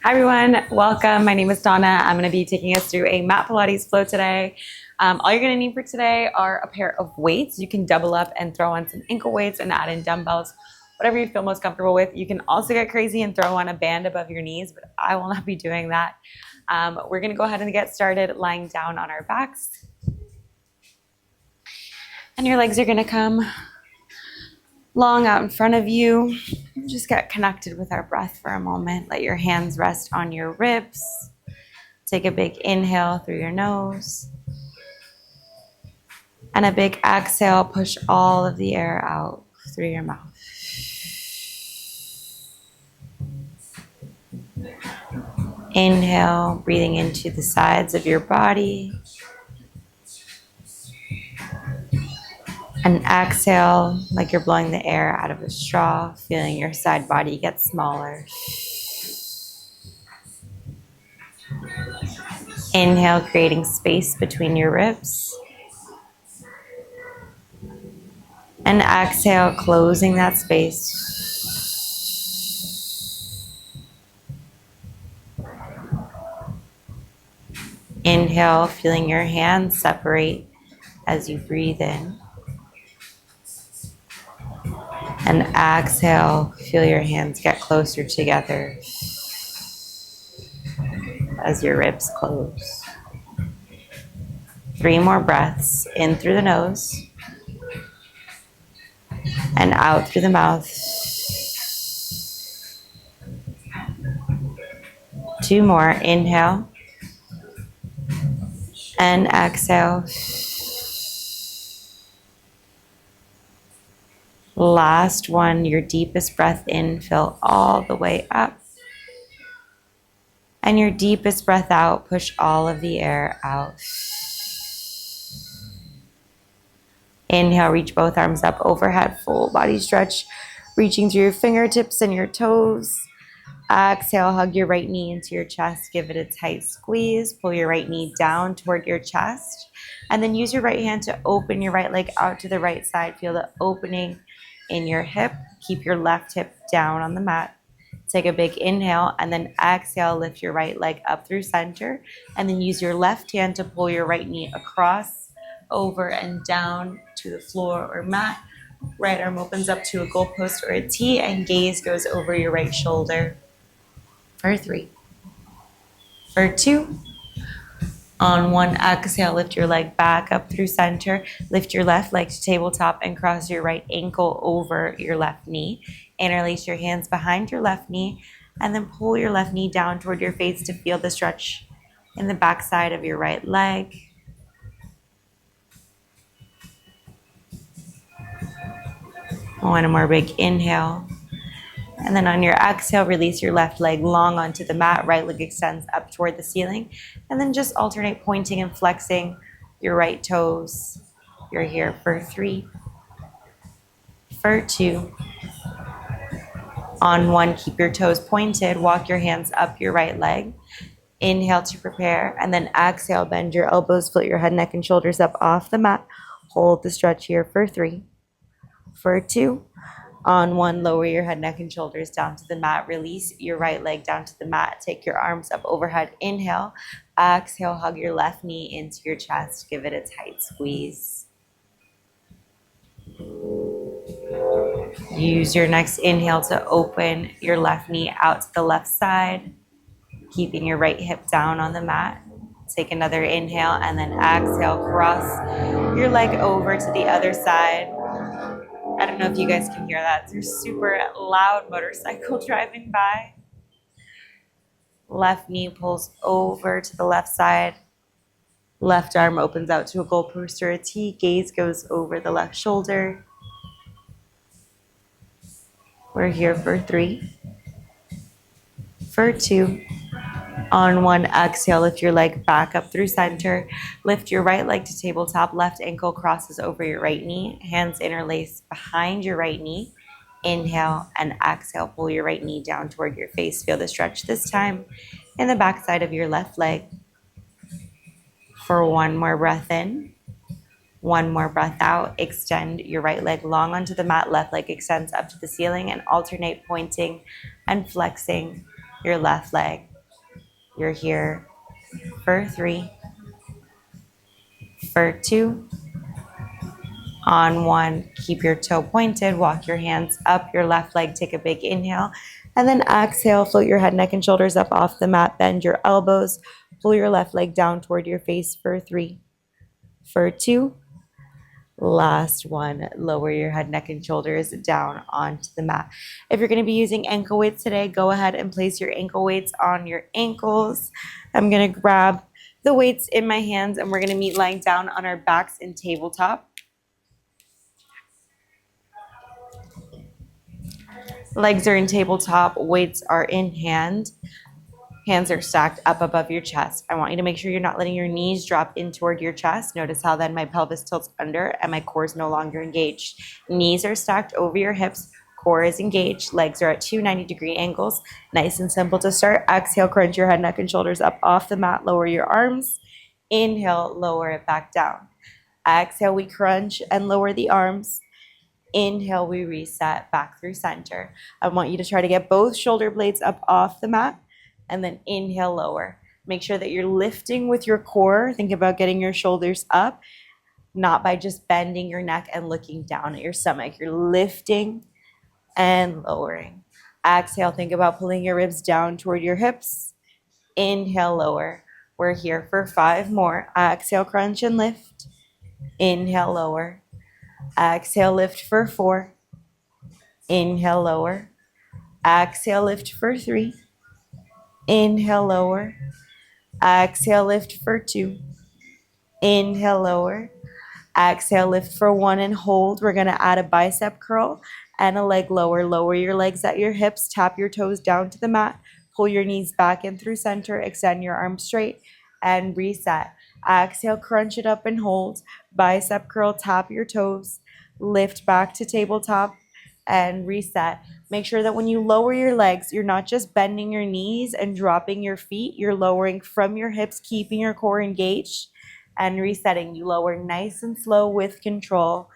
Hi everyone, welcome. My name is Donna. I'm going to be taking us through a mat Pilates flow today. All you're going to need for today are a pair of weights. You can double up and throw on some ankle weights and add in dumbbells, whatever you feel most comfortable with. You can also get crazy and throw on a band above your knees, but I will not be doing that. We're going to go ahead and get started lying down on our backs. And your legs are going to come long out in front of you. Just get connected with our breath for a moment. Let your hands rest on your ribs. Take a big inhale through your nose. And a big exhale, push all of the air out through your mouth. Inhale, breathing into the sides of your body. And exhale, like you're blowing the air out of a straw, feeling your side body get smaller. Inhale, creating space between your ribs. And exhale, closing that space. Inhale, feeling your hands separate as you breathe in. And exhale, feel your hands get closer together as your ribs close. 3 more breaths, in through the nose and out through the mouth. 2 more, inhale and exhale. Last one, your deepest breath in, fill all the way up. And your deepest breath out, push all of the air out. Inhale, reach both arms up overhead, full body stretch, reaching through your fingertips and your toes. Exhale, hug your right knee into your chest, give it a tight squeeze, pull your right knee down toward your chest, and then use your right hand to open your right leg out to the right side. Feel the opening in your hip. Keep your left hip down on the mat. Take a big inhale and then exhale, lift your right leg up through center, and then use your left hand to pull your right knee across, over, and down to the floor or mat. Right arm opens up to a goalpost or a T, and gaze goes over your right shoulder. For 3. For 2. On 1 exhale, lift your leg back up through center. Lift your left leg to tabletop and cross your right ankle over your left knee. Interlace your hands behind your left knee and then pull your left knee down toward your face to feel the stretch in the back side of your right leg. One more big inhale. And then on your exhale, release your left leg long onto the mat. Right leg extends up toward the ceiling. And then just alternate pointing and flexing your right toes. You're here for 3. For 2. On 1, keep your toes pointed. Walk your hands up your right leg. Inhale to prepare. And then exhale, bend your elbows, float your head, neck, and shoulders up off the mat. Hold the stretch here for 3. For 2. On 1, lower your head, neck, and shoulders down to the mat. Release your right leg down to the mat. Take your arms up overhead. Inhale. Exhale, hug your left knee into your chest. Give it a tight squeeze. Use your next inhale to open your left knee out to the left side, keeping your right hip down on the mat. Take another inhale and then exhale. Cross your leg over to the other side. I don't know if you guys can hear that. There's super loud motorcycle driving by. Left knee pulls over to the left side. Left arm opens out to a goalpost or a T. Gaze goes over the left shoulder. We're here for 3. For 2. On 1, exhale, lift your leg back up through center. Lift your right leg to tabletop. Left ankle crosses over your right knee. Hands interlace behind your right knee. Inhale and exhale. Pull your right knee down toward your face. Feel the stretch this time in the back side of your left leg. For 1 more breath in. 1 more breath out. Extend your right leg long onto the mat. Left leg extends up to the ceiling and alternate pointing and flexing your left leg. You're here for 3, for 2, on 1. Keep your toe pointed, walk your hands up your left leg, take a big inhale, and then exhale, float your head, neck, and shoulders up off the mat, bend your elbows, pull your left leg down toward your face for 3, for 2, last 1, lower your head, neck, and shoulders down onto the mat. If you're going to be using ankle weights today, go ahead and place your ankle weights on your ankles. I'm going to grab the weights in my hands and we're going to meet lying down on our backs in tabletop. Legs are in tabletop, weights are in hand. Hands are stacked up above your chest. I want you to make sure you're not letting your knees drop in toward your chest. Notice how then my pelvis tilts under and my core is no longer engaged. Knees are stacked over your hips. Core is engaged. Legs are at 2 90-degree angles. Nice and simple to start. Exhale, crunch your head, neck, and shoulders up off the mat. Lower your arms. Inhale, lower it back down. Exhale, we crunch and lower the arms. Inhale, we reset back through center. I want you to try to get both shoulder blades up off the mat. And then inhale, lower. Make sure that you're lifting with your core. Think about getting your shoulders up, not by just bending your neck and looking down at your stomach. You're lifting and lowering. Exhale, think about pulling your ribs down toward your hips. Inhale, lower. We're here for 5 more. Exhale, crunch and lift. Inhale, lower. Exhale, lift for 4. Inhale, lower. Exhale, lift for 3. Inhale, lower. Exhale, lift for 2. Inhale, lower. Exhale, lift for 1 and hold. We're going to add a bicep curl and a leg lower. Lower your legs at your hips. Tap your toes down to the mat. Pull your knees back in through center. Extend your arms straight and reset. Exhale, crunch it up and hold. Bicep curl, tap your toes. Lift back to tabletop and reset. Make sure that when you lower your legs, you're not just bending your knees and dropping your feet. You're lowering from your hips, keeping your core engaged and resetting. You lower nice and slow with control.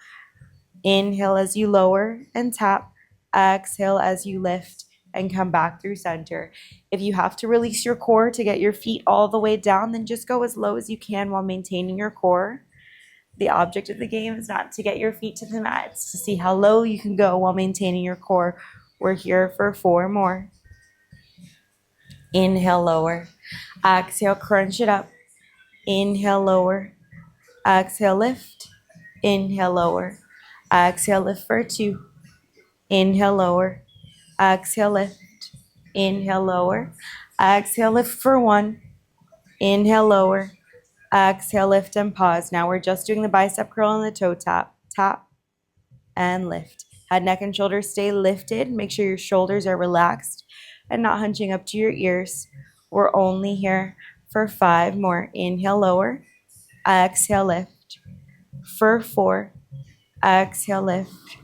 Inhale as you lower and tap. Exhale as you lift and come back through center. If you have to release your core to get your feet all the way down, then just go as low as you can while maintaining your core. The object of the game is not to get your feet to the mat. It's to see how low you can go while maintaining your core. We're here for 4 more. Inhale, lower. Exhale, crunch it up. Inhale, lower. Exhale, lift. Inhale, lower. Exhale, lift for 2. Inhale, lower. Exhale, lift. Inhale, lower. Exhale, lift for 1. Inhale, lower. Exhale, lift and pause. Now we're just doing the bicep curl and the toe tap. Tap and lift. Head, neck, and shoulders stay lifted. Make sure your shoulders are relaxed and not hunching up to your ears. We're only here for 5 more. Inhale, lower. Exhale, lift. For 4. Exhale, lift.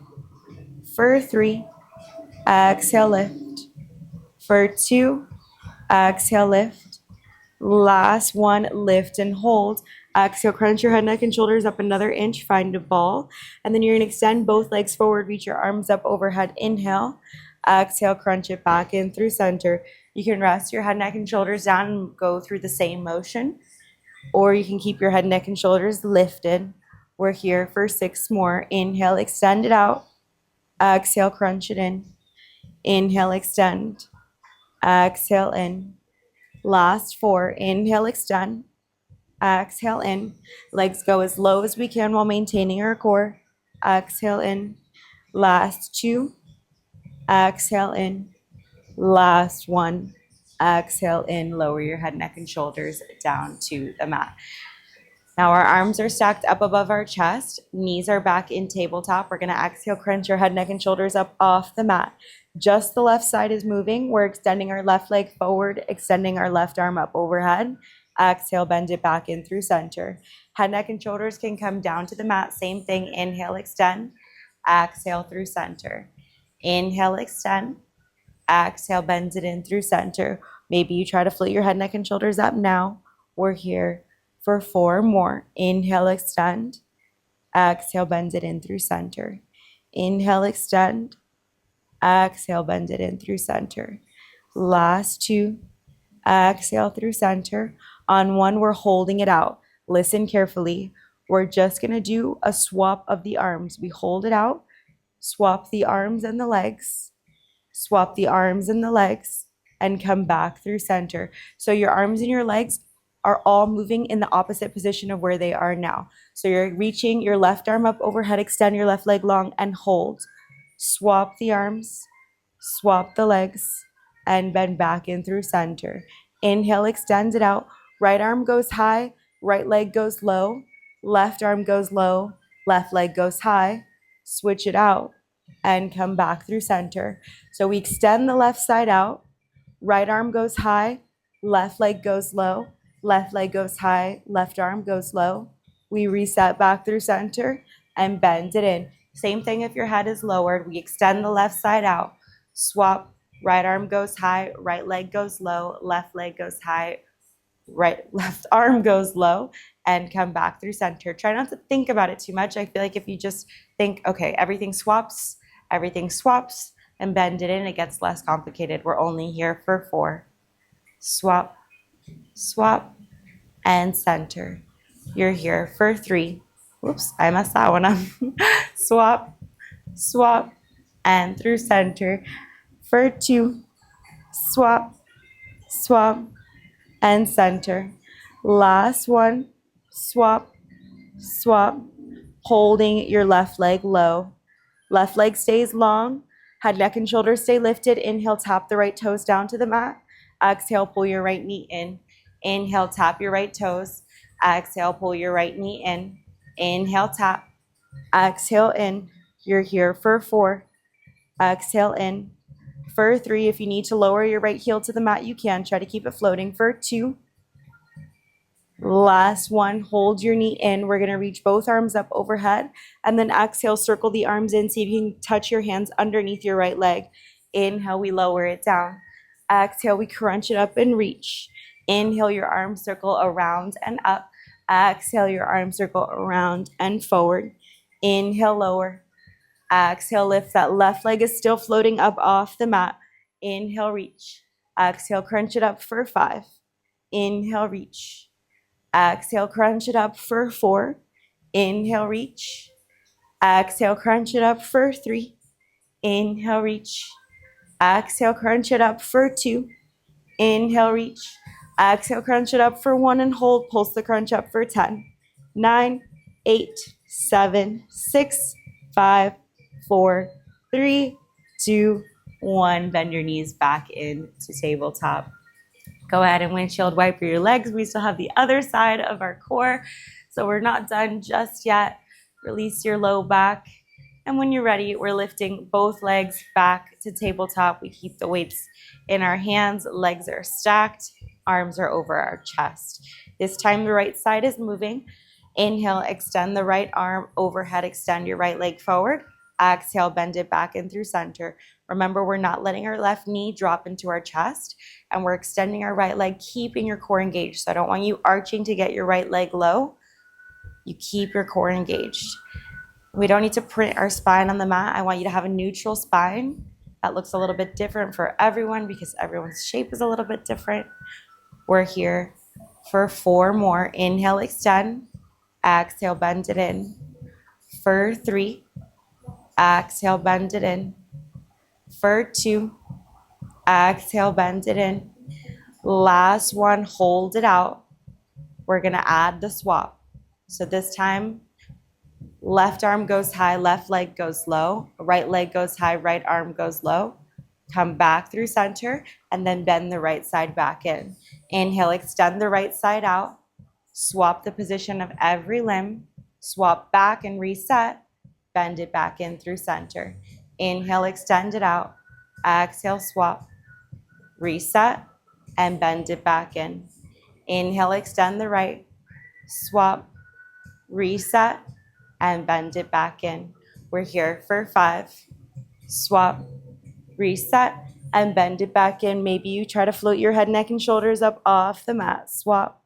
For 3. Exhale, lift. For 2. Exhale, lift. Last 1, lift and hold. Exhale, crunch your head, neck, and shoulders up another inch. Find a ball. And then you're going to extend both legs forward. Reach your arms up overhead. Inhale. Exhale, crunch it back in through center. You can rest your head, neck, and shoulders down and go through the same motion. Or you can keep your head, neck, and shoulders lifted. We're here for 6 more. Inhale, extend it out. Exhale, crunch it in. Inhale, extend. Exhale, in. Last 4. Inhale, extend. Exhale, in. Legs go as low as we can while maintaining our core. Exhale, in. Last 2. Exhale, in. Last 1. Exhale, in. Lower your head, neck, and shoulders down to the mat. Now our arms are stacked up above our chest. Knees are back in tabletop. We're going to exhale, crunch your head, neck, and shoulders up off the mat. Just the left side is moving. We're extending our left leg forward, extending our left arm up overhead. Exhale, bend it back in through center. Head, neck, and shoulders can come down to the mat. Same thing. Inhale, extend. Exhale through center. Inhale, extend. Exhale, bend it in through center. Maybe you try to float your head, neck, and shoulders up now. We're here for 4 more. Inhale, extend. Exhale, bend it in through center. Inhale, extend. Exhale, bend it in through center. Last 2. Exhale through center. On one, we're holding it out. Listen carefully. We're just going to do a swap of the arms. We hold it out, swap the arms and the legs, swap the arms and the legs, and come back through center. So your arms and your legs are all moving in the opposite position of where they are now. So you're reaching your left arm up overhead, extend your left leg long, and hold. Swap the arms, swap the legs, and bend back in through center. Inhale, extend it out. Right arm goes high, right leg goes low, left arm goes low, left leg goes high. Switch it out and come back through center. So we extend the left side out, right arm goes high, left leg goes low, left leg goes high, left arm goes low. We reset back through center and bend it in. Same thing if your head is lowered. We extend the left side out, swap, right arm goes high, right leg goes low, left leg goes high, left arm goes low, and come back through center. Try not to think about it too much. I feel like if you just think, okay, everything swaps, and bend it in, it gets less complicated. We're only here for 4. Swap, swap, and center. You're here for 3. Whoops, I messed that one up. Swap, swap, and through center. For 2, swap, swap, and center. Last one, swap, swap, holding your left leg low. Left leg stays long. Head, neck, and shoulders stay lifted. Inhale, tap the right toes down to the mat. Exhale, pull your right knee in. Inhale, tap your right toes. Exhale, pull your right knee in. Inhale, tap. Exhale, in. You're here for 4. Exhale, in. For 3, if you need to lower your right heel to the mat, you can. Try to keep it floating. For 2. Last one, hold your knee in. We're going to reach both arms up overhead, and then exhale, circle the arms in. See if you can touch your hands underneath your right leg. Inhale, we lower it down. Exhale, we crunch it up and reach. Inhale, your arms circle around and up. Exhale, your arms circle around and forward. Inhale, lower. Exhale, lift. That left leg is still floating up off the mat. Inhale, reach. Exhale, crunch it up for 5. Inhale, reach. Exhale, crunch it up for 4. Inhale, reach. Exhale, crunch it up for 3. Inhale, reach. Exhale, crunch it up for 2. Inhale, reach. Exhale, crunch it up for 1 and hold. Pulse the crunch up for 10. 9, 8, 7, 6, 5, 4, 3, 2, 1. Bend your knees back into tabletop. Go ahead and windshield wiper your legs. We still have the other side of our core, so we're not done just yet. Release your low back. And when you're ready, we're lifting both legs back to tabletop. We keep the weights in our hands. Legs are stacked. Arms are over our chest. This time the right side is moving. Inhale, extend the right arm overhead. Extend your right leg forward. Exhale, bend it back in through center. Remember, we're not letting our left knee drop into our chest, and we're extending our right leg, keeping your core engaged. So I don't want you arching to get your right leg low. You keep your core engaged. We don't need to print our spine on the mat. I want you to have a neutral spine. That looks a little bit different for everyone because everyone's shape is a little bit different. We're here for 4 more. Inhale, extend. Exhale, bend it in. For 3. Exhale, bend it in. For 2. Exhale, bend it in. Last one, hold it out. We're going to add the swap. So this time, left arm goes high, left leg goes low. Right leg goes high, right arm goes low. Come back through center and then bend the right side back in. Inhale, extend the right side out. Swap the position of every limb. Swap back and reset. Bend it back in through center. Inhale, extend it out. Exhale, swap. Reset and bend it back in. Inhale, extend the right. Swap. Reset and bend it back in. We're here for 5. Swap. Reset and bend it back in. Maybe you try to float your head, neck, and shoulders up off the mat. Swap.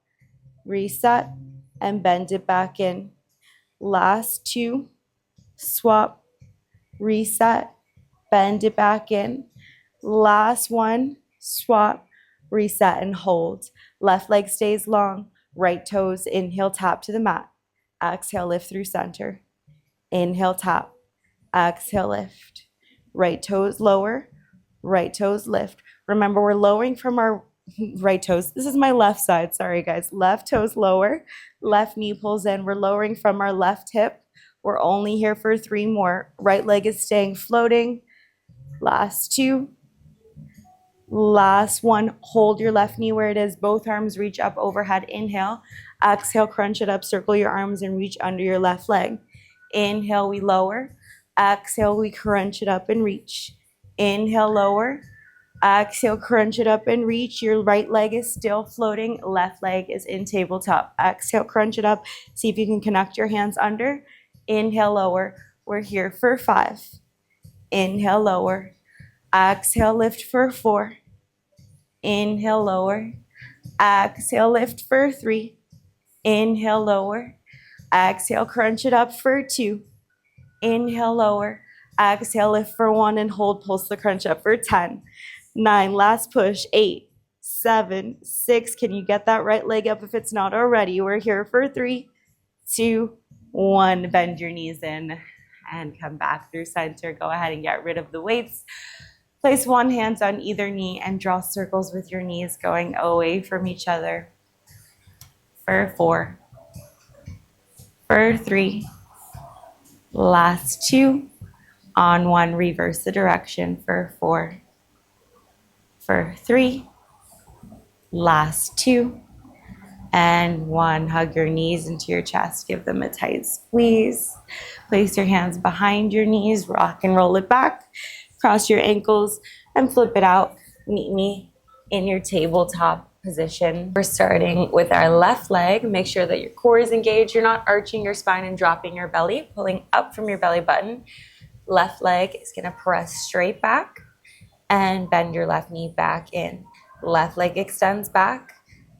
Reset and bend it back in. Last 2. Swap, reset, bend it back in. Last one, swap, reset and hold. Left leg stays long, right toes, inhale, tap to the mat. Exhale, lift through center. Inhale, tap. Exhale, lift. Right toes lower, right toes lift. Remember, we're lowering from our right toes. This is my left side. Sorry, guys. Left toes lower, left knee pulls in. We're lowering from our left hip. We're only here for 3 more. Right leg is staying floating. Last 2. Last 1. Hold your left knee where it is. Both arms reach up overhead. Inhale. Exhale, crunch it up. Circle your arms and reach under your left leg. Inhale, we lower. Exhale, we crunch it up and reach. Inhale, lower. Exhale, crunch it up and reach. Your right leg is still floating. Left leg is in tabletop. Exhale, crunch it up. See if you can connect your hands under. Inhale, lower. We're here for 5. Inhale, lower. Exhale, lift for 4. Inhale, lower. Exhale, lift for 3. Inhale, lower. Exhale, crunch it up for 2. Inhale, lower. Exhale, lift for 1 and hold. Pulse the crunch up for 10. 9. Last push. 8, 7, 6. Can you get that right leg up if it's not already? We're here for 3, 2, 1. Bend your knees in and come back through center. Go ahead and get rid of the weights. Place one hand on either knee and draw circles with your knees going away from each other. For 4. For 3. Last 2. On 1, reverse the direction for 4. For 3. Last 2. And 1. Hug your knees into your chest. Give them a tight squeeze. Place your hands behind your knees. Rock and roll it back. Cross your ankles and flip it out. Meet me in your tabletop position. We're starting with our left leg. Make sure that your core is engaged. You're not arching your spine and dropping your belly, pulling up from your belly button. Left leg is going to press straight back and bend your left knee back in. Left leg extends back.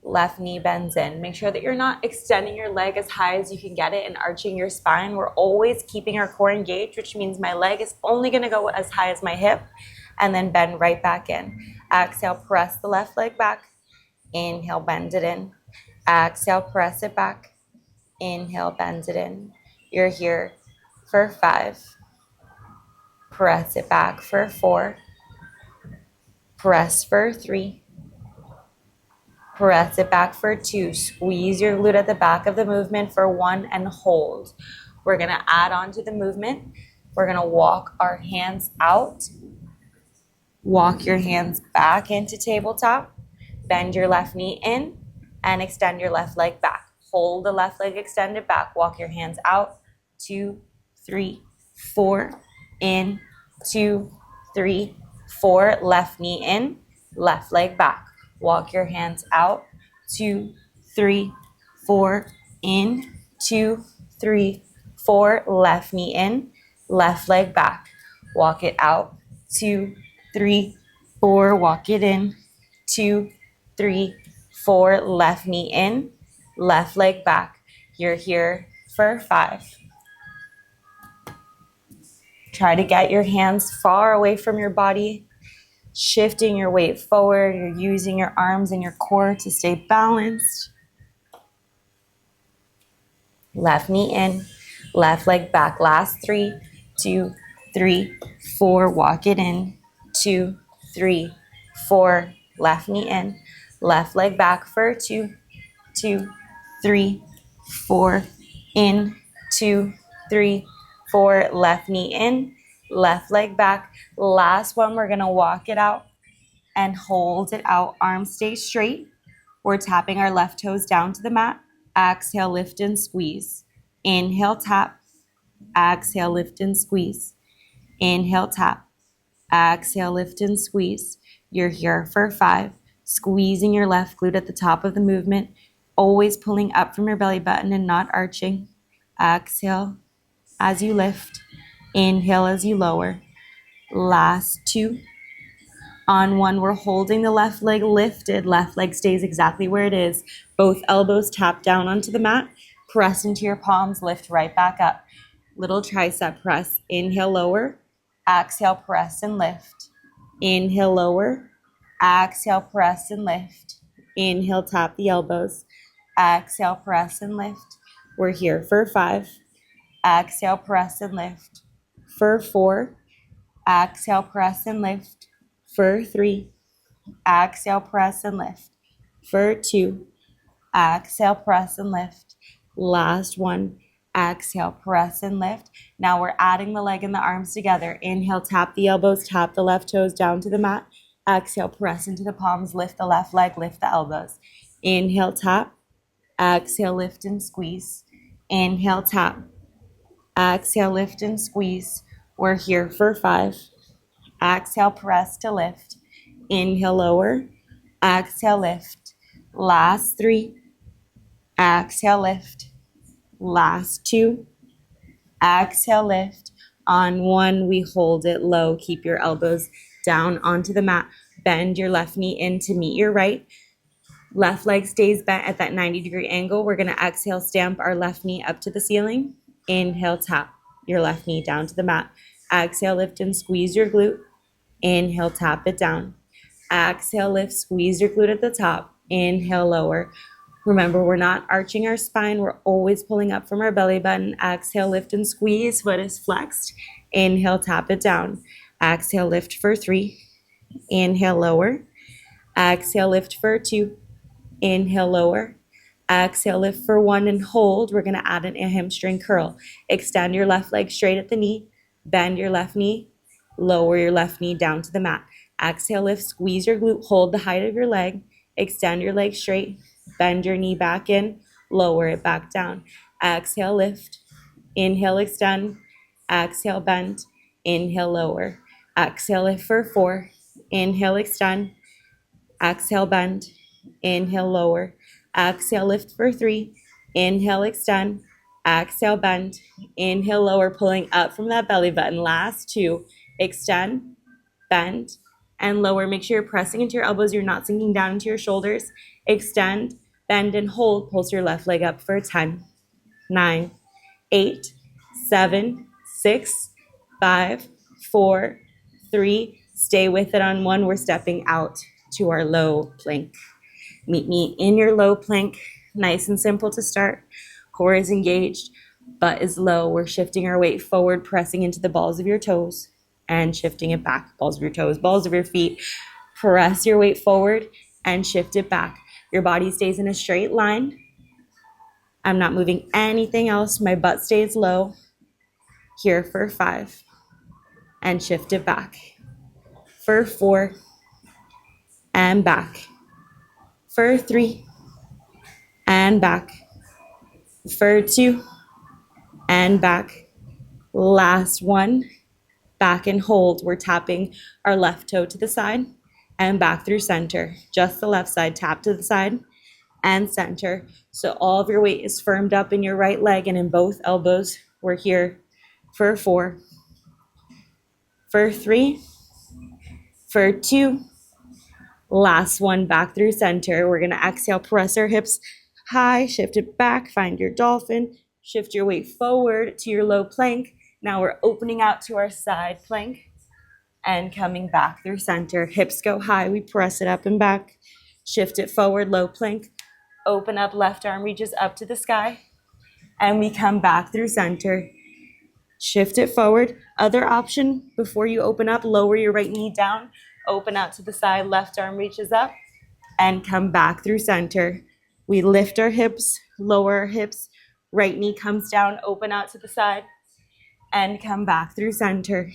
Left knee bends in. Make sure that you're not extending your leg as high as you can get it and arching your spine. We're always keeping our core engaged, which means my leg is only going to go as high as my hip and then bend right back in. Exhale, press the left leg back. Inhale, bend it in. Exhale, press it back. Inhale, bend it in. You're here for 5. Press it back for 4. Press for 3. Press it back for 2. Squeeze your glute at the back of the movement for 1 and hold. We're going to add on to the movement. We're going to walk our hands out. Walk your hands back into tabletop. Bend your left knee in and extend your left leg back. Hold the left leg extended back. Walk your hands out. 2, 3, 4. In. 2, 3, 4. Left knee in. Left leg back. Walk your hands out. 2, 3, 4. In. 2, 3, 4. Left knee in. Left leg back. Walk it out. 2, 3, 4. Walk it in. 2, 3, 4. Left knee in. Left leg back. You're here for 5. Try to get your hands far away from your body. Shifting your weight forward. You're using your arms and your core to stay balanced. Left knee in, left leg back. Last 3, 2, 3, 4. Walk it in. 2, 3, 4. Left knee in, left leg back for 2, 2, 3, 4. In. 2, 3, 4. Left knee in, left leg back. Last one, we're going to walk it out and hold it out. Arms stay straight. We're tapping our left toes down to the mat. Exhale, lift and squeeze. Inhale, tap. Exhale, lift and squeeze. Inhale, tap. Exhale, lift and squeeze. You're here for 5. Squeezing your left glute at the top of the movement. Always pulling up from your belly button and not arching. Exhale as you lift. Inhale as you lower. Last 2. On 1, we're holding the left leg lifted. Left leg stays exactly where it is. Both elbows tap down onto the mat. Press into your palms. Lift right back up. Little tricep press. Inhale, lower. Exhale, press and lift. Inhale, lower. Exhale, press and lift. Inhale, tap the elbows. Exhale, press and lift. We're here for 5. Exhale, press and lift. For 4. Exhale, press and lift. For 3. Exhale, press and lift. For 2. Exhale, press and lift. Last one. Exhale, press and lift. Now we're adding the leg and the arms together. Inhale, tap the elbows, tap the left toes down to the mat. Exhale, press into the palms, lift the left leg, lift the elbows. Inhale, tap. Exhale, lift and squeeze. Inhale, tap. Exhale, lift and squeeze. We're here for 5. Exhale, press to lift. Inhale, lower. Exhale, lift. Last 3. Exhale, lift. Last 2. Exhale, lift. On 1, we hold it low. Keep your elbows down onto the mat. Bend your left knee in to meet your right. Left leg stays bent at that 90-degree angle. We're going to exhale, stamp our left knee up to the ceiling. Inhale, tap your left knee down to the mat. Exhale, lift and squeeze your glute. Inhale, tap it down. Exhale, lift, squeeze your glute at the top. Inhale, lower. Remember, we're not arching our spine. We're always pulling up from our belly button. Exhale, lift and squeeze. Foot is flexed. Inhale, tap it down. Exhale, lift for 3. Inhale, lower. Exhale, lift for 2. Inhale, lower. Exhale, lift for 1 and hold. We're going to add a hamstring curl. Extend your left leg straight at the knee. Bend your left knee. Lower your left knee down to the mat. Exhale, lift, squeeze your glute. Hold the height of your leg. Extend your leg straight. Bend your knee back in. Lower it back down. Exhale, lift. Inhale, extend. Exhale, bend. Inhale, lower. Exhale, lift for 4. Inhale, extend. Exhale, bend. Inhale, lower. Exhale, lift for 3. Inhale, extend. Exhale, bend. Inhale, lower, pulling up from that belly button. Last 2. Extend, bend, and lower. Make sure you're pressing into your elbows. You're not sinking down into your shoulders. Extend, bend, and hold. Pulse your left leg up for 10, 9, 8, 7, 6, 5, 4, 3. Stay with it on 1. We're stepping out to our low plank. Meet me in your low plank. Nice and simple to start. Core is engaged, butt is low. We're shifting our weight forward, pressing into the balls of your toes and shifting it back. Balls of your toes, balls of your feet. Press your weight forward and shift it back. Your body stays in a straight line. I'm not moving anything else. My butt stays low. Here for 5 and shift it back. For 4 and back. For 3 and back. For 2 and back. Last 1. Back and hold. We're tapping our left toe to the side and back through center. Just the left side. Tap to the side and center. So all of your weight is firmed up in your right leg and in both elbows. We're here for 4. For 3. For 2. Last 1, back through center. We're going to exhale, press our hips high, shift it back, find your dolphin, shift your weight forward to your low plank. Now we're opening out to our side plank and coming back through center. Hips go high, we press it up and back, shift it forward, low plank, open up, left arm reaches up to the sky, and we come back through center. Shift it forward. Other option, before you open up, lower your right knee down, open out to the side, left arm reaches up, and come back through center. We lift our hips, lower our hips, right knee comes down, open out to the side, and come back through center.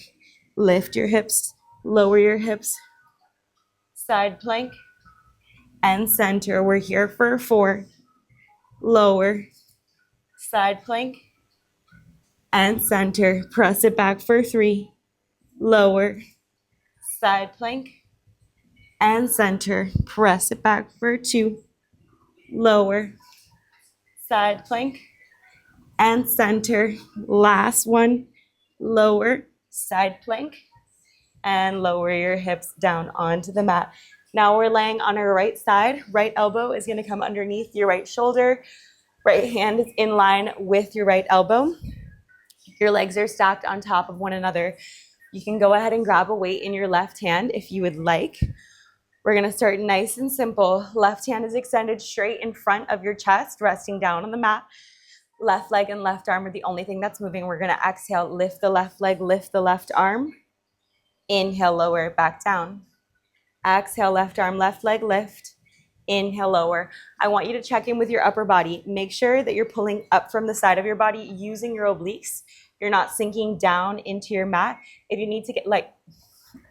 Lift your hips, lower your hips, side plank, and center. We're here for 4, lower, side plank, and center. Press it back for 3, lower, side plank, and center. Press it back for 2, lower, side plank, and center. Last 1, lower, side plank, and lower your hips down onto the mat. Now we're laying on our right side. Right elbow is going to come underneath your right shoulder. Right hand is in line with your right elbow. Your legs are stacked on top of one another. You can go ahead and grab a weight in your left hand if you would like, We're gonna start nice and simple. Left hand is extended straight in front of your chest, resting down on the mat. Left leg and left arm are the only thing that's moving. We're gonna exhale, lift the left leg, lift the left arm. Inhale, lower it back down. Exhale, left arm, left leg, lift. Inhale, lower. I want you to check in with your upper body. Make sure that you're pulling up from the side of your body using your obliques. You're not sinking down into your mat. If you need to get, like,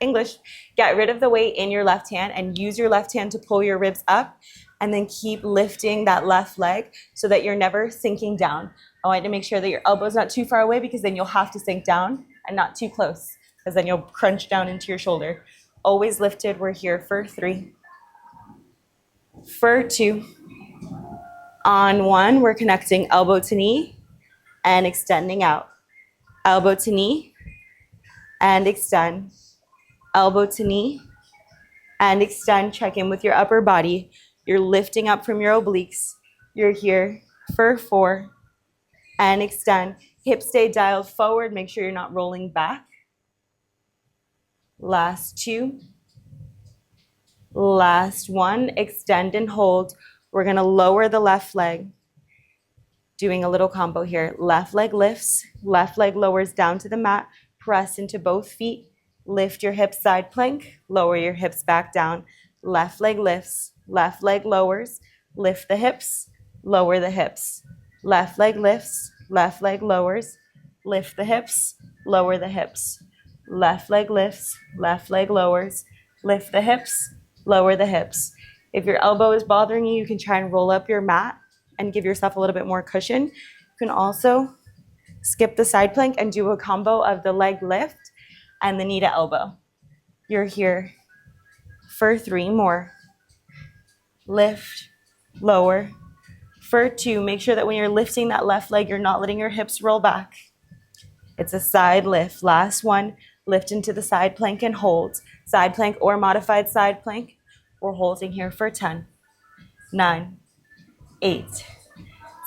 English, get rid of the weight in your left hand and use your left hand to pull your ribs up, and then keep lifting that left leg so that you're never sinking down. I want you to make sure that your elbow's not too far away, because then you'll have to sink down, and not too close, because then you'll crunch down into your shoulder. Always lifted. We're here for 3, for 2. On 1, we're connecting elbow to knee and extending out. Elbow to knee and extend. Elbow to knee and extend. Check in with your upper body. You're lifting up from your obliques. You're here for 4 and extend. Hips stay dialed forward. Make sure you're not rolling back. Last 2. Last 1. Extend and hold. We're going to lower the left leg. Doing a little combo here. Left leg lifts. Left leg lowers down to the mat. Press into both feet. Lift your hips, side plank. Lower your hips back down. Left leg lifts. Left leg lowers. Lift the hips. Lower the hips. Left leg lifts. Left leg lowers. Lift the hips. Lower the hips. Left leg lifts. Left leg lowers. Lift the hips. Lower the hips. If your elbow is bothering you, you can try and roll up your mat and give yourself a little bit more cushion. You can also skip the side plank and do a combo of the leg lift and the knee to elbow. You're here for 3 more. Lift, lower. For 2, make sure that when you're lifting that left leg, you're not letting your hips roll back. It's a side lift. Last 1, lift into the side plank and hold. Side plank or modified side plank. We're holding here for 10, 9, 8,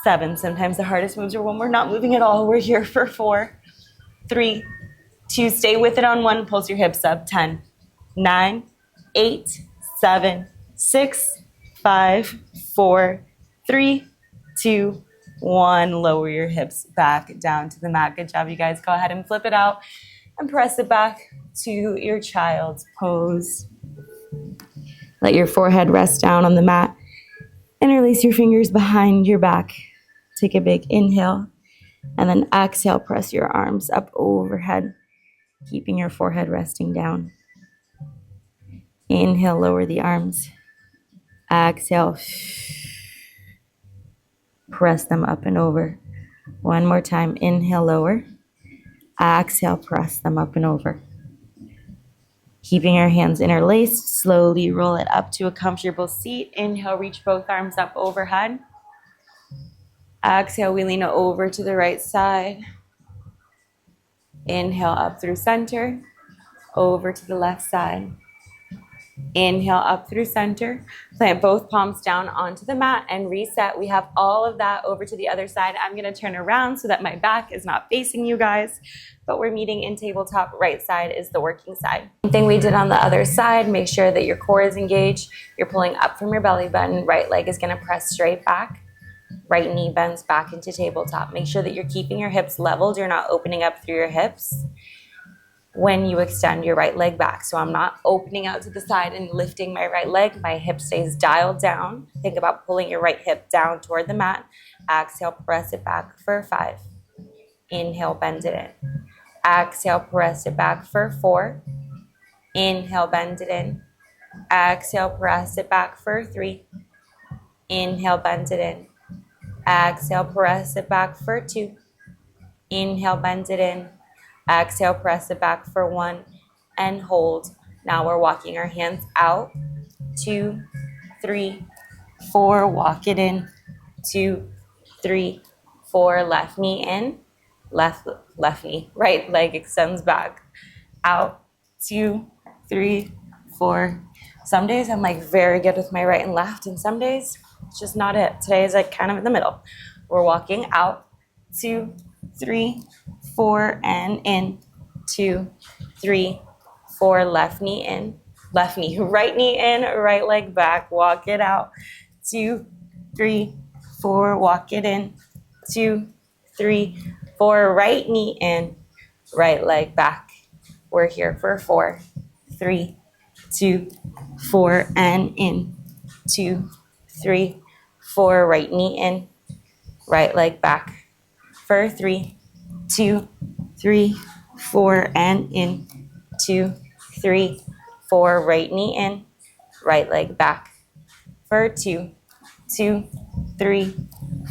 7. Sometimes the hardest moves are when we're not moving at all. We're here for 4, 3, 2. Stay with it on 1. Pulse your hips up. 10, 9, 8, 7, 6, 5, 4, 3, 2, 1. Lower your hips back down to the mat. Good job, you guys. Go ahead and flip it out and press it back to your child's pose. Let your forehead rest down on the mat. Interlace your fingers behind your back. Take a big inhale, and then exhale, press your arms up overhead, keeping your forehead resting down. Inhale, lower the arms. Exhale, press them up and over. One more time. Inhale, lower. Exhale, press them up and over. Keeping your hands interlaced, slowly roll it up to a comfortable seat. Inhale, reach both arms up overhead. Exhale, we lean over to the right side. Inhale, up through center, over to the left side. Inhale, up through center. Plant both palms down onto the mat and reset. We have all of that over to the other side. I'm going to turn around so that my back is not facing you guys, but we're meeting in tabletop. Right side is the working side. Same thing we did on the other side. Make sure that your core is engaged. You're pulling up from your belly button. Right leg is going to press straight back. Right knee bends back into tabletop. Make sure that you're keeping your hips leveled. You're not opening up through your hips when you extend your right leg back. So I'm not opening out to the side and lifting my right leg. My hip stays dialed down. Think about pulling your right hip down toward the mat. Exhale, press it back for 5. Inhale, bend it in. Exhale, press it back for 4. Inhale, bend it in. Exhale, press it back for 3. Inhale, bend it in. Exhale, press it back for 2. Inhale, bend it in. Exhale, press it back for 1 and hold. Now we're walking our hands out. 2, 3, 4. Walk it in. 2, 3, 4. Left knee in. Left knee. Right leg extends back. Out. 2, 3, 4. Some days I'm like very good with my right and left, and some days it's just not it. Today is like kind of in the middle. We're walking out. 2, 3, 4, and in. 2, 3, 4. Left knee in. left knee, right knee in, right leg back, walk it out. 2, 3, 4, walk it in. 2, 3, 4, right knee in, right leg back. We're here for 4, 3, 2, 4, and in. 2, 3, 4, right knee in, right leg back. For 3, 2, 3, 4, and in. 2, 3, 4, right knee in, right leg back. For 2, 2, 3,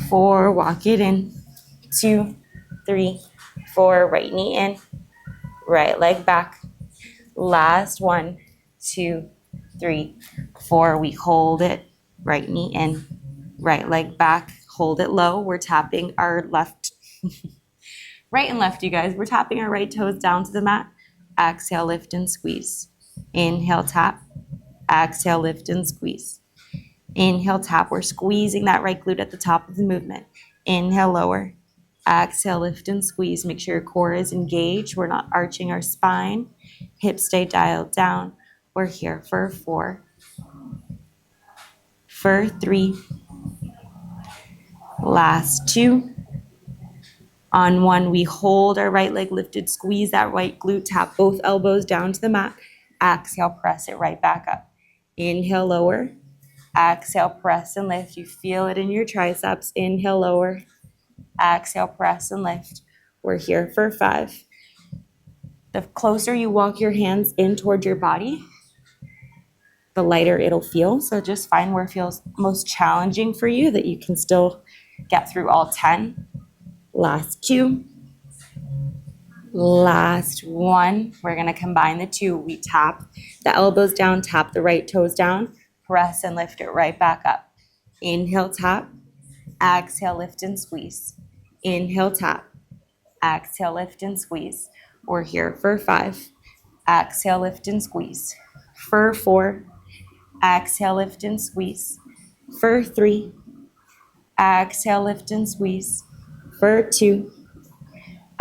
4, walk it in. 2, 3, 4, right knee in, right leg back. Last 1, 2, 3, 4. We hold it. Right knee in, right leg back. Hold it low. We're tapping our left, right and left, you guys. We're tapping our right toes down to the mat. Exhale, lift and squeeze. Inhale, tap. Exhale, lift and squeeze. Inhale, tap. We're squeezing that right glute at the top of the movement. Inhale, lower. Exhale, lift and squeeze. Make sure your core is engaged. We're not arching our spine. Hips stay dialed down. We're here for 4, for 3, last 2. On 1, we hold our right leg lifted, squeeze that right glute, tap both elbows down to the mat. Exhale, press it right back up. Inhale, lower. Exhale, press and lift. You feel it in your triceps. Inhale, lower. Exhale, press and lift. We're here for 5. The closer you walk your hands in toward your body, the lighter it'll feel. So just find where it feels most challenging for you that you can still get through all 10. Last 2. Last 1. We're going to combine the 2. We tap the elbows down, tap the right toes down, press and lift it right back up. Inhale, tap. Exhale, lift and squeeze. Inhale, tap. Exhale, lift and squeeze. We're here for 5. Exhale, lift and squeeze. For 4. Exhale, lift and squeeze. For 3. Exhale, lift and squeeze. For 2.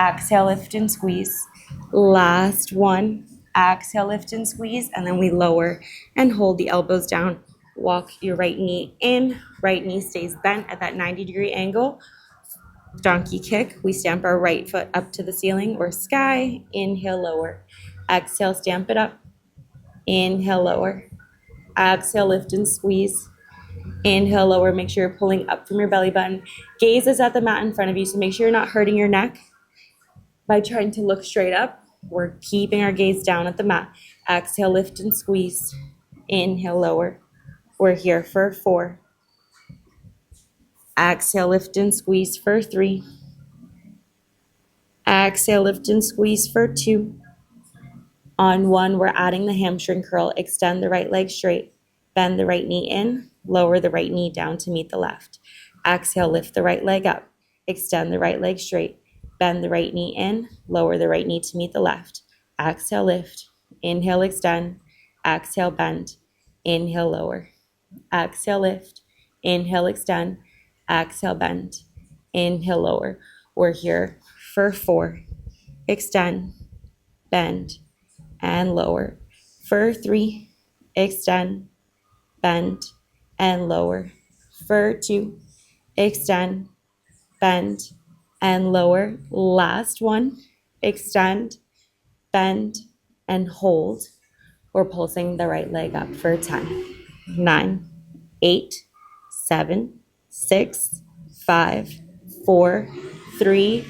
Exhale, lift and squeeze. Last 1. Exhale, lift and squeeze. And then we lower and hold the elbows down. Walk your right knee in. Right knee stays bent at that 90-degree angle. Donkey kick. We stamp our right foot up to the ceiling or sky. Inhale, lower. Exhale, stamp it up. Inhale, lower. Exhale, lift and squeeze. Inhale, lower. Make sure you're pulling up from your belly button. Gaze is at the mat in front of you, so make sure you're not hurting your neck by trying to look straight up. We're keeping our gaze down at the mat. Exhale, lift and squeeze. Inhale, lower. We're here for 4. Exhale, lift and squeeze for 3. Exhale, lift and squeeze for 2. On 1, we're adding the hamstring curl. Extend the right leg straight. Bend the right knee in. Lower the right knee down to meet the left. Exhale, lift the right leg up. Extend the right leg straight. Bend the right knee in. Lower the right knee to meet the left. Exhale, lift. Inhale, extend. Exhale, bend. Inhale, lower. Exhale, lift. Inhale, extend. Exhale, bend. Inhale, lower. We're here for 4. Extend, bend, and lower. For 3, extend, bend, and lower. For 2, extend, bend, and lower. Last 1, extend, bend, and hold. We're pulsing the right leg up for 10, 9, 8, 7, 6, 5, 4, 3,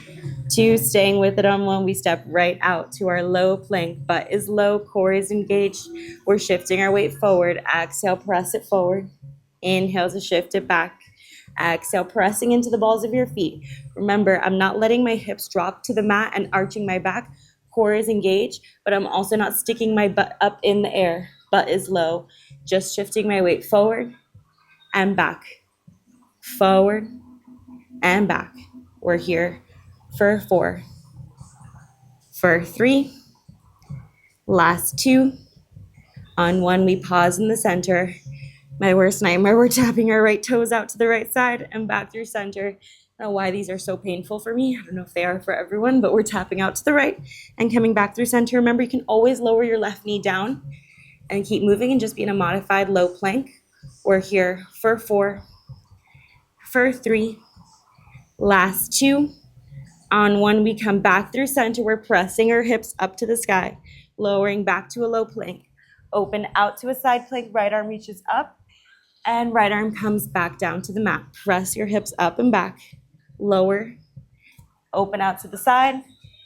2. Staying with it on 1. We step right out to our low plank. Butt is low, core is engaged. We're shifting our weight forward. Exhale, press it forward. Inhale to shift it back. Exhale, pressing into the balls of your feet. Remember, I'm not letting my hips drop to the mat and arching my back. Core is engaged, but I'm also not sticking my butt up in the air. Butt is low. Just shifting my weight forward and back. Forward and back. We're here for 4. For 3. Last 2. On 1, we pause in the center. My worst nightmare, we're tapping our right toes out to the right side and back through center. I don't know why these are so painful for me. I don't know if they are for everyone, but we're tapping out to the right and coming back through center. Remember, you can always lower your left knee down and keep moving and just be in a modified low plank. We're here for 4, for 3, last 2. On 1, we come back through center. We're pressing our hips up to the sky, lowering back to a low plank. Open out to a side plank, right arm reaches up, and right arm comes back down to the mat. Press your hips up and back, lower, open out to the side,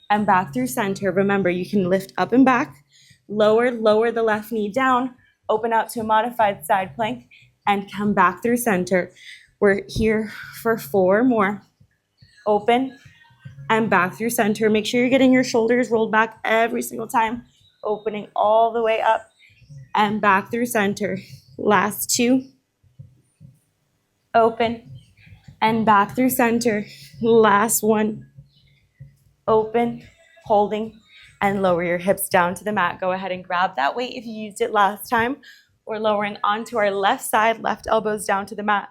and back through center. Remember, you can lift up and back, lower the left knee down, open out to a modified side plank, and come back through center. We're here for 4 more. Open and back through center. Make sure you're getting your shoulders rolled back every single time, opening all the way up and back through center. Last 2. Open and back through center. Last 1. Open, holding, and lower your hips down to the mat. Go ahead and grab that weight if you used it last time. We're lowering onto our left side, left elbows down to the mat.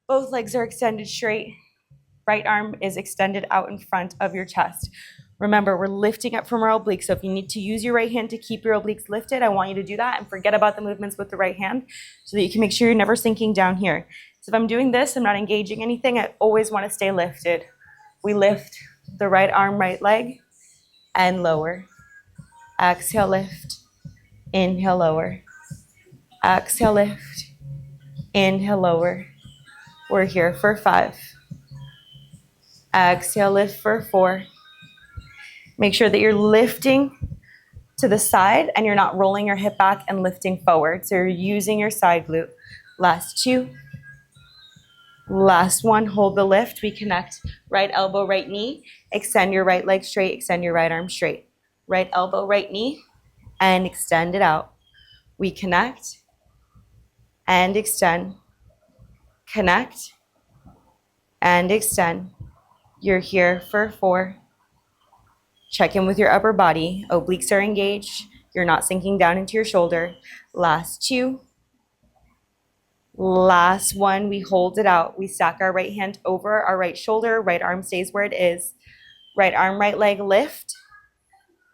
Both legs are extended straight. Right arm is extended out in front of your chest. Remember, we're lifting up from our obliques. So if you need to use your right hand to keep your obliques lifted, I want you to do that and forget about the movements with the right hand so that you can make sure you're never sinking down here. So if I'm doing this, I'm not engaging anything. I always want to stay lifted. We lift the right arm, right leg, and lower. Exhale, lift. Inhale, lower. Exhale, lift. Inhale, lower. We're here for 5. Exhale, lift for 4. Make sure that you're lifting to the side and you're not rolling your hip back and lifting forward. So you're using your side glute. Last 2. Last 1. Hold the lift. We connect right elbow, right knee. Extend your right leg straight. Extend your right arm straight. Right elbow, right knee, and extend it out. We connect and extend. Connect and extend. You're here for 4. Check in with your upper body. Obliques are engaged. You're not sinking down into your shoulder. Last 2. Last 1. We hold it out. We stack our right hand over our right shoulder. Right arm stays where it is. Right arm, right leg, lift.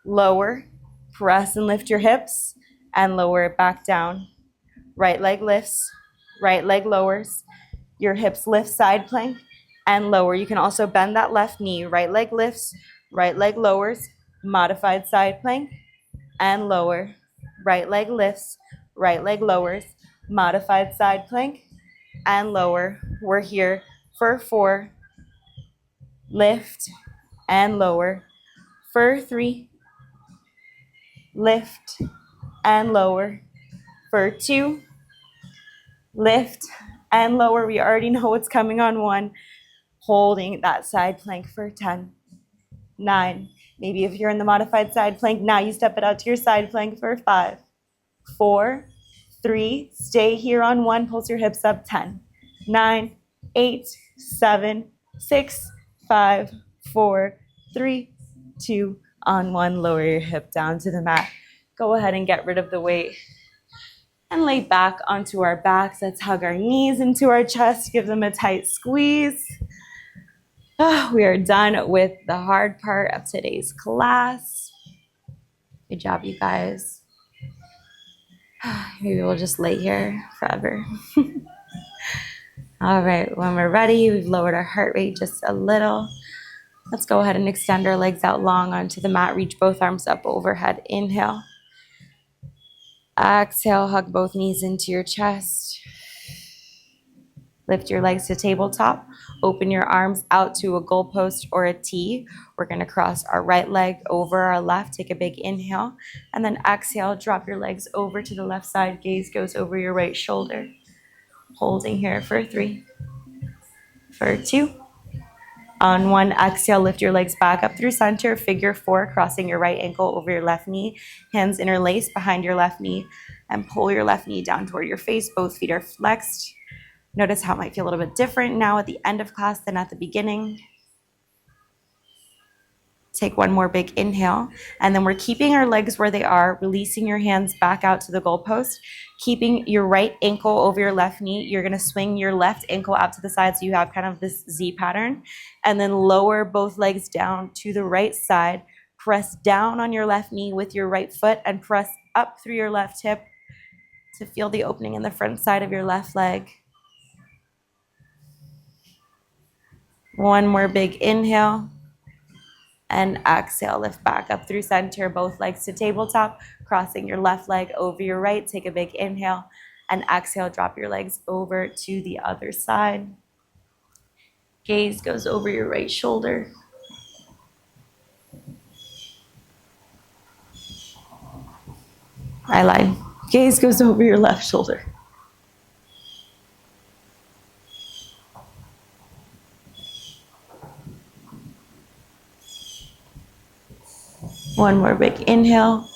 Lower. Press and lift your hips and lower it back down. Right leg lifts. Right leg lowers. Your hips lift, side plank, and lower. You can also bend that left knee. Right leg lifts. Right leg lowers, modified side plank, and lower. Right leg lifts, right leg lowers, modified side plank, and lower. We're here for 4. Lift and lower. For 3. Lift and lower. For 2. Lift and lower. We already know what's coming on 1. Holding that side plank for 10. 9. Maybe if you're in the modified side plank, now you step it out to your side plank for 5. 4, 3, stay here on 1, pulse your hips up. 10, 9, 8, 7, 6, 5, 4, 3, 2, on 1, lower your hip down to the mat. Go ahead and get rid of the weight and lay back onto our backs. Let's hug our knees into our chest, give them a tight squeeze. We are done with the hard part of today's class. Good job, you guys. Maybe we'll just lay here forever. All right, when we're ready, we've lowered our heart rate just a little. Let's go ahead and extend our legs out long onto the mat. Reach both arms up overhead. Inhale. Exhale, hug both knees into your chest. Lift your legs to tabletop. Open your arms out to a goalpost or a T. We're going to cross our right leg over our left. Take a big inhale. And then exhale, drop your legs over to the left side. Gaze goes over your right shoulder. Holding here for 3. For 2. On 1, exhale, lift your legs back up through center. Figure 4, crossing your right ankle over your left knee. Hands interlace behind your left knee. And pull your left knee down toward your face. Both feet are flexed. Notice how it might feel a little bit different now at the end of class than at the beginning. Take one more big inhale. And then we're keeping our legs where they are, releasing your hands back out to the goalpost, keeping your right ankle over your left knee. You're going to swing your left ankle out to the side so you have kind of this Z pattern. And then lower both legs down to the right side. Press down on your left knee with your right foot and press up through your left hip to feel the opening in the front side of your left leg. One more big inhale. And exhale, lift back up through center, both legs to tabletop, crossing your left leg over your right. Take a big inhale and exhale, drop your legs over to the other side. Gaze goes over your right shoulder. I lied. Gaze goes over your left shoulder. One more big inhale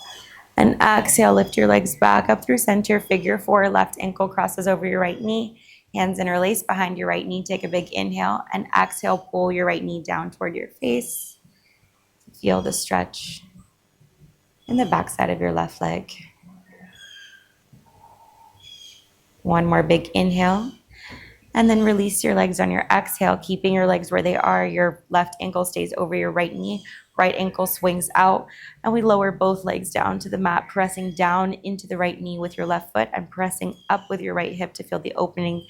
and exhale, lift your legs back up through center, figure four, left ankle crosses over your right knee, hands interlace behind your right knee. Take a big inhale and exhale, pull your right knee down toward your face. Feel the stretch in the back side of your left leg. One more big inhale. And then release your legs on your exhale, keeping your legs where they are. Your left ankle stays over your right knee. Right ankle swings out. And we lower both legs down to the mat, pressing down into the right knee with your left foot and pressing up with your right hip to feel the opening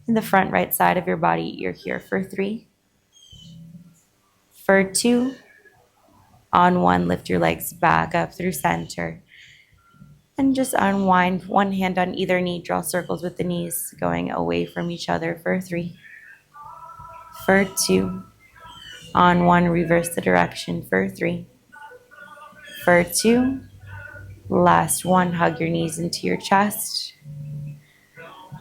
in the front right side of your body. You're here for 3. For 2. On 1, lift your legs back up through center. And just unwind, one hand on either knee, draw circles with the knees going away from each other for 3. For 2. On 1, reverse the direction for 3. For 2. Last 1, hug your knees into your chest.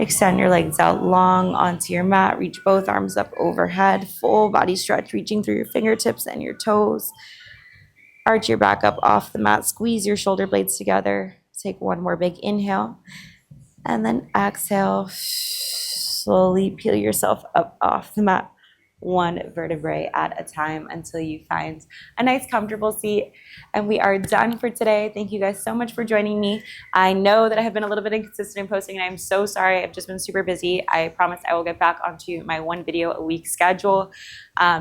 Extend your legs out long onto your mat, reach both arms up overhead, full body stretch, reaching through your fingertips and your toes. Arch your back up off the mat, squeeze your shoulder blades together. Take one more big inhale, and then exhale. Slowly peel yourself up off the mat, one vertebrae at a time until you find a nice comfortable seat. And we are done for today. Thank you guys so much for joining me. I know that I have been a little bit inconsistent in posting, and I'm so sorry. I've just been super busy. I promise I will get back onto my 1 video a week schedule.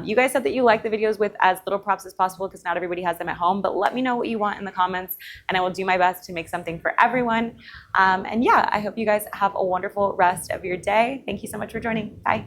You guys said that you like the videos with as little props as possible because not everybody has them at home, but let me know what you want in the comments and I will do my best to make something for everyone. And yeah, I hope you guys have a wonderful rest of your day. Thank you so much for joining. Bye.